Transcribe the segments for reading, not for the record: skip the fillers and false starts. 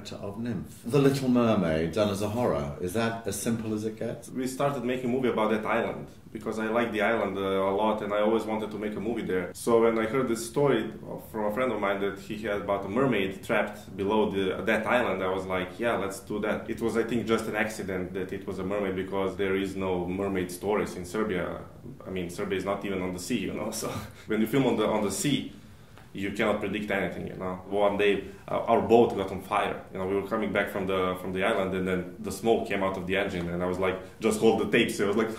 character of Nymph. The Little Mermaid done as a horror. Is that as simple as it gets? We started making a movie about that island because I like the island a lot and I always wanted to make a movie there. So when I heard this story from a friend of mine that he had about a mermaid trapped below that island, I was like, yeah, let's do that. It was, I think, just an accident that it was a mermaid because there is no mermaid stories in Serbia. I mean, Serbia is not even on the sea, you know, so when you film on the sea, you cannot predict anything, you know. One day, our boat got on fire. You know, we were coming back from the island, and then the smoke came out of the engine, and I was like, just hold the tapes. I was like,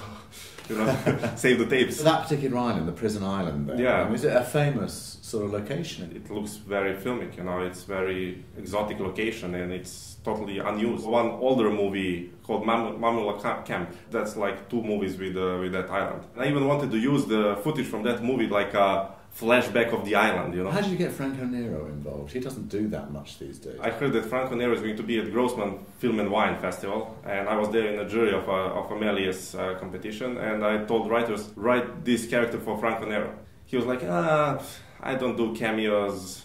you know, save the tapes. So that particular island, the prison island, there, yeah, is it a famous sort of location? It looks very filmic, you know. It's very exotic location, and it's totally unused. One older movie called Mamula Camp. That's like 2 movies with that island. I even wanted to use the footage from that movie like a flashback of the island, you know. How did you get Franco Nero involved? He doesn't do that much these days. I heard that Franco Nero is going to be at Grossman Film and Wine Festival, and I was there in a jury of a Melius competition, and I told writers, write this character for Franco Nero. He was like, I don't do cameos,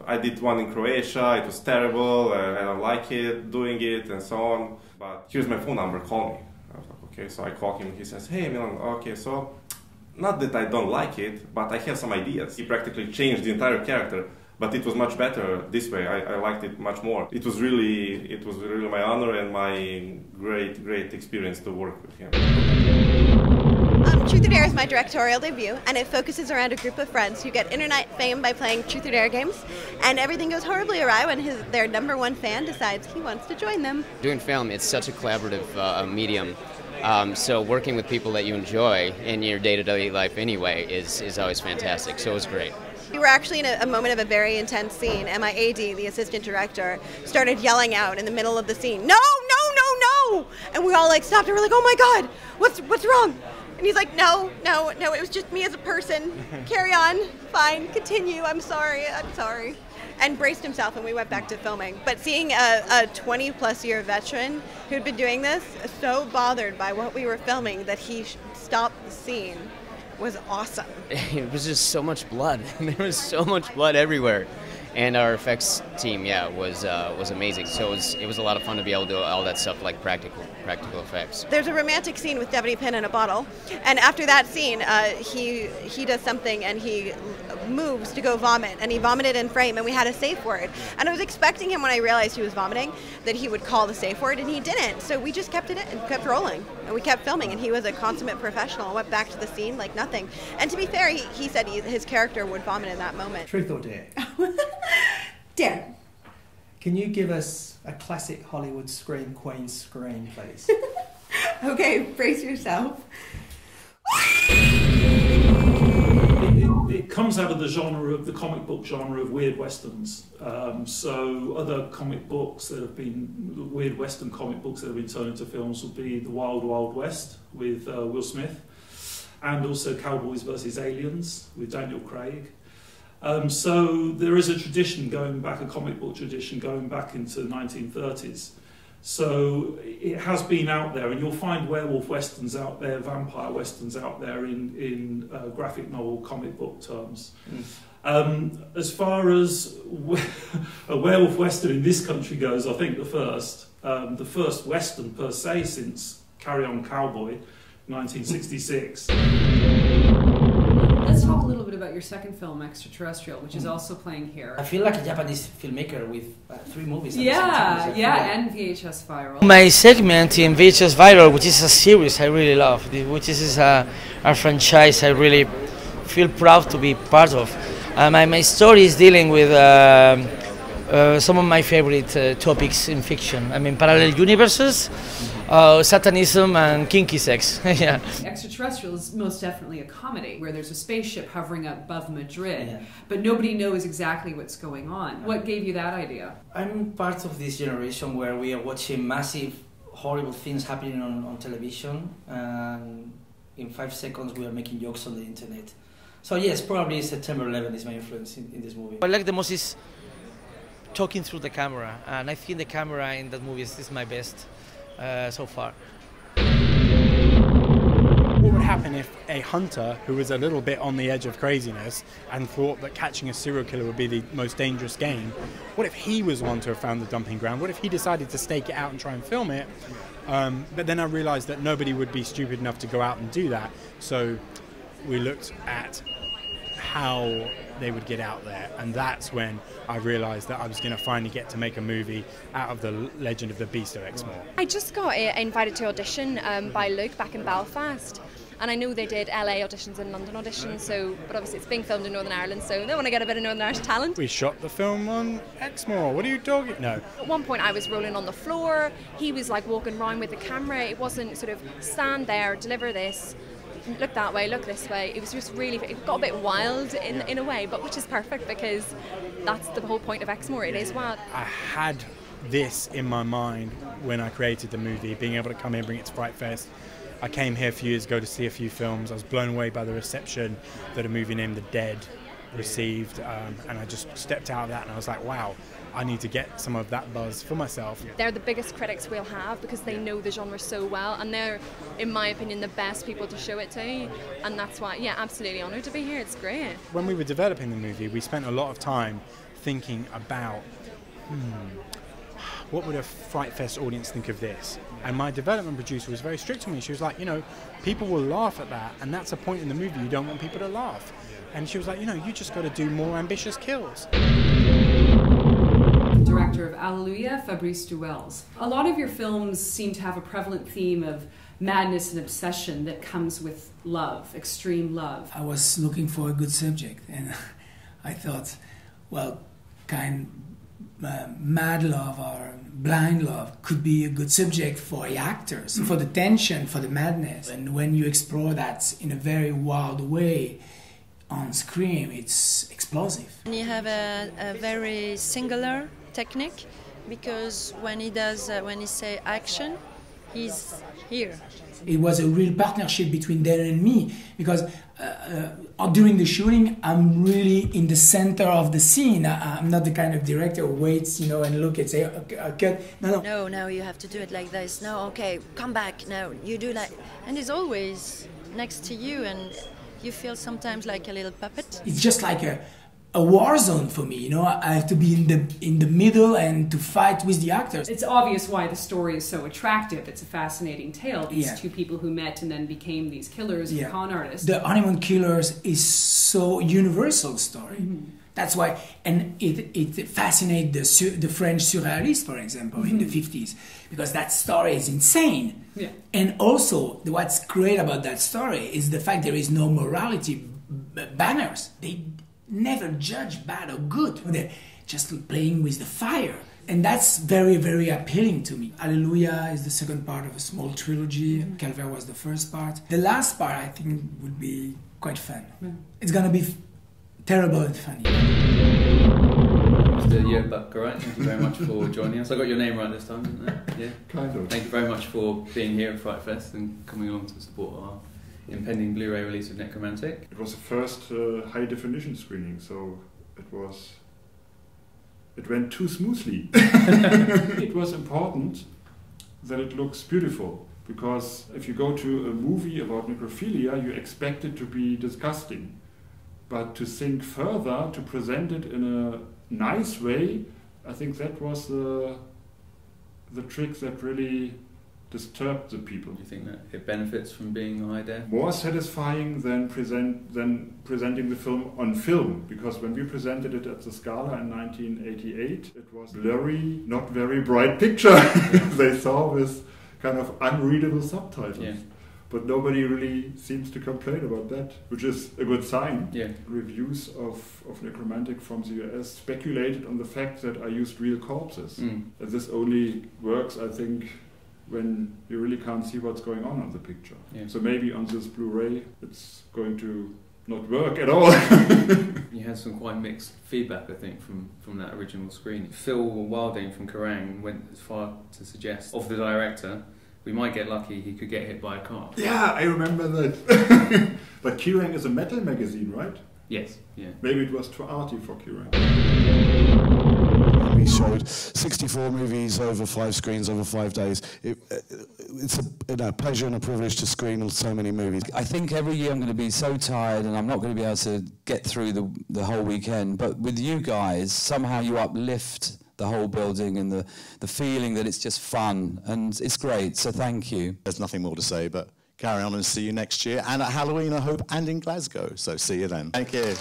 I did one in Croatia, it was terrible, I don't like it, doing it, and so on, but here's my phone number, call me. I was like, okay, so I call him, he says, hey Milan, okay, so not that I don't like it, but I have some ideas. He practically changed the entire character, but it was much better this way. I liked it much more. It was really my honor and my great experience to work with him. Truth or Dare is my directorial debut, and it focuses around a group of friends who get internet fame by playing Truth or Dare games, and everything goes horribly awry when their #1 fan decides he wants to join them. Doing film, it's such a collaborative medium. So working with people that you enjoy in your day-to-day life anyway is always fantastic, so it was great. We were actually in a moment of a very intense scene, and my AD, the assistant director, started yelling out in the middle of the scene, no, no, no, no! And we all like stopped and we're like, oh my God, what's wrong? And he's like, no, it was just me as a person. Carry on, fine, continue, I'm sorry. And braced himself, and we went back to filming. But seeing a 20-plus-year veteran who'd been doing this, so bothered by what we were filming that he stopped the scene, was awesome. It was just so much blood. There was so much blood everywhere. And our effects team, yeah, was amazing. So it was a lot of fun to be able to do all that stuff like practical effects. There's a romantic scene with Deputy Pin in a bottle, and after that scene, he does something and he moves to go vomit, and he vomited in frame, and we had a safe word. And I was expecting him, when I realized he was vomiting, that he would call the safe word, and he didn't. So we just kept it in, and kept rolling, and we kept filming, and he was a consummate professional. Went back to the scene like nothing. And to be fair, he said his character would vomit in that moment. Truth or Dare? Dare. Can you give us a classic Hollywood scream queen scream, please? Okay, brace yourself. It comes out of the comic book genre of weird westerns. So other comic books that have been, weird western comic books that have been turned into films would be The Wild Wild West with Will Smith, and also Cowboys vs. Aliens with Daniel Craig. So there is a tradition going back, a comic book tradition going back into the 1930s. So it has been out there, and you'll find werewolf westerns out there, vampire westerns out there in graphic novel comic book terms. As far as a werewolf western in this country goes, I think the first western per se since Carry On Cowboy, 1966. Let's talk a little bit about your second film, Extraterrestrial, which is also playing here. I feel like a Japanese filmmaker with 3 movies. Yeah, and VHS Viral. My segment in VHS Viral, which is a series I really love, which is a franchise I really feel proud to be part of. My story is dealing with some of my favorite topics in fiction. I mean, parallel universes, Satanism, and kinky sex. Yeah. Extraterrestrial is most definitely a comedy where there's a spaceship hovering above Madrid, but nobody knows exactly what's going on. What gave you that idea? I'm part of this generation where we are watching massive, horrible things happening on television, and in 5 seconds we are making jokes on the internet. So yes, probably September 11 is my influence in this movie. What I like the most is talking through the camera, and I think the camera in that movie is my best so far. What would happen if a hunter who was a little bit on the edge of craziness and thought that catching a serial killer would be the most dangerous game. What if he was one to have found the dumping ground? What if he decided to stake it out and try and film it? But then I realized that nobody would be stupid enough to go out and do that. So we looked at how they would get out there, and that's when I realized that I was going to finally get to make a movie out of the legend of the Beast of Exmoor. I just got invited to audition by Luke back in Belfast, and I know they did LA auditions and London auditions, but obviously it's being filmed in Northern Ireland, so they want to get a bit of Northern Irish talent. We shot the film on Exmoor. What are you talking? No. At one point I was rolling on the floor, he was like walking around with the camera. It wasn't sort of stand there, deliver this, look that way, look this way. It was just really, it got a bit wild in a way, but which is perfect because that's the whole point of Exmoor. It is wild. I had this in my mind when I created the movie, being able to come here, bring it to FrightFest. I came here a few years ago to see a few films. I was blown away by the reception that a movie named The Dead received, and I just stepped out of that and I was like, wow, I need to get some of that buzz for myself. They're the biggest critics we'll have because they know the genre so well, and they're, in my opinion, the best people to show it to, and that's why, yeah, absolutely honoured to be here. It's great. When we were developing the movie, we spent a lot of time thinking about what would a FrightFest audience think of this? And my development producer was very strict on me. She was like, you know, people will laugh at that, and that's a point in the movie you don't want people to laugh. And she was like, you know, you just got to do more ambitious kills. Director of Alleluia, Fabrice Duels. A lot of your films seem to have a prevalent theme of madness and obsession that comes with love, extreme love. I was looking for a good subject, and I thought, well, mad love or blind love could be a good subject for actors, for the tension, for the madness. And when you explore that in a very wild way on screen, it's explosive. And you have a very singular technique, because when he say action, he's here. It was a real partnership between Dan and me, because during the shooting, I'm really in the center of the scene. I'm not the kind of director who waits, you know, and look and say, okay, cut. No, no, you have to do it like this. No, okay, come back. No, you do like, and he's always next to you, and you feel sometimes like a little puppet. It's just like a war zone for me, you know. I have to be in the middle and to fight with the actors. It's obvious why the story is so attractive. It's a fascinating tale. These two people who met and then became these killers and con artists. The Honeymoon Killers is so universal story. Mm-hmm. That's why, and it fascinates the French surrealists, for example, in the 50s, because that story is insane. Yeah. And also, what's great about that story is the fact there is no morality banners. They never judge bad or good. They're just playing with the fire. And that's very, very appealing to me. Alleluia is the second part of a small trilogy. Calvaire was the first part. The last part, I think, would be quite fun. It's going to be terrible and funny. Mr. Yerbak, thank you very much for joining us. I got your name right this time, didn't I? Yeah? Kind of. Thank you very much for being here at FrightFest and coming along to support our impending Blu-ray release of Nekromantik. It was the first high-definition screening, so it went too smoothly. It was important that it looks beautiful, because if you go to a movie about necrophilia, you expect it to be disgusting. But to think further, to present it in a nice way, I think that was the trick that really disturbed the people. Do you think that it benefits from being high def? More satisfying than presenting the film on film, because when we presented it at the Scala in 1988, it was blurry, not very bright picture. They saw with kind of unreadable subtitles. Yeah. But nobody really seems to complain about that, which is a good sign. Yeah. Reviews of Nekromantik from the US speculated on the fact that I used real corpses. And this only works, I think, when you really can't see what's going on the picture. Yeah. So maybe on this Blu-ray it's going to not work at all. You had some quite mixed feedback, I think, from that original screening. Phil Wilding from Kerrang went as far to suggest of the director, we might get lucky, he could get hit by a car. Yeah, I remember that. But Kerrang is a metal magazine, right? Yes, yeah. Maybe it was too arty for Kerrang. We showed 64 movies over 5 screens over 5 days. It's a pleasure and a privilege to screen so many movies. I think every year I'm going to be so tired and I'm not going to be able to get through the whole weekend, but with you guys, somehow you uplift the whole building and the feeling that it's just fun, and it's great, so thank you. There's nothing more to say, but carry on and see you next year, and at Halloween, I hope, and in Glasgow, so see you then. Thank you.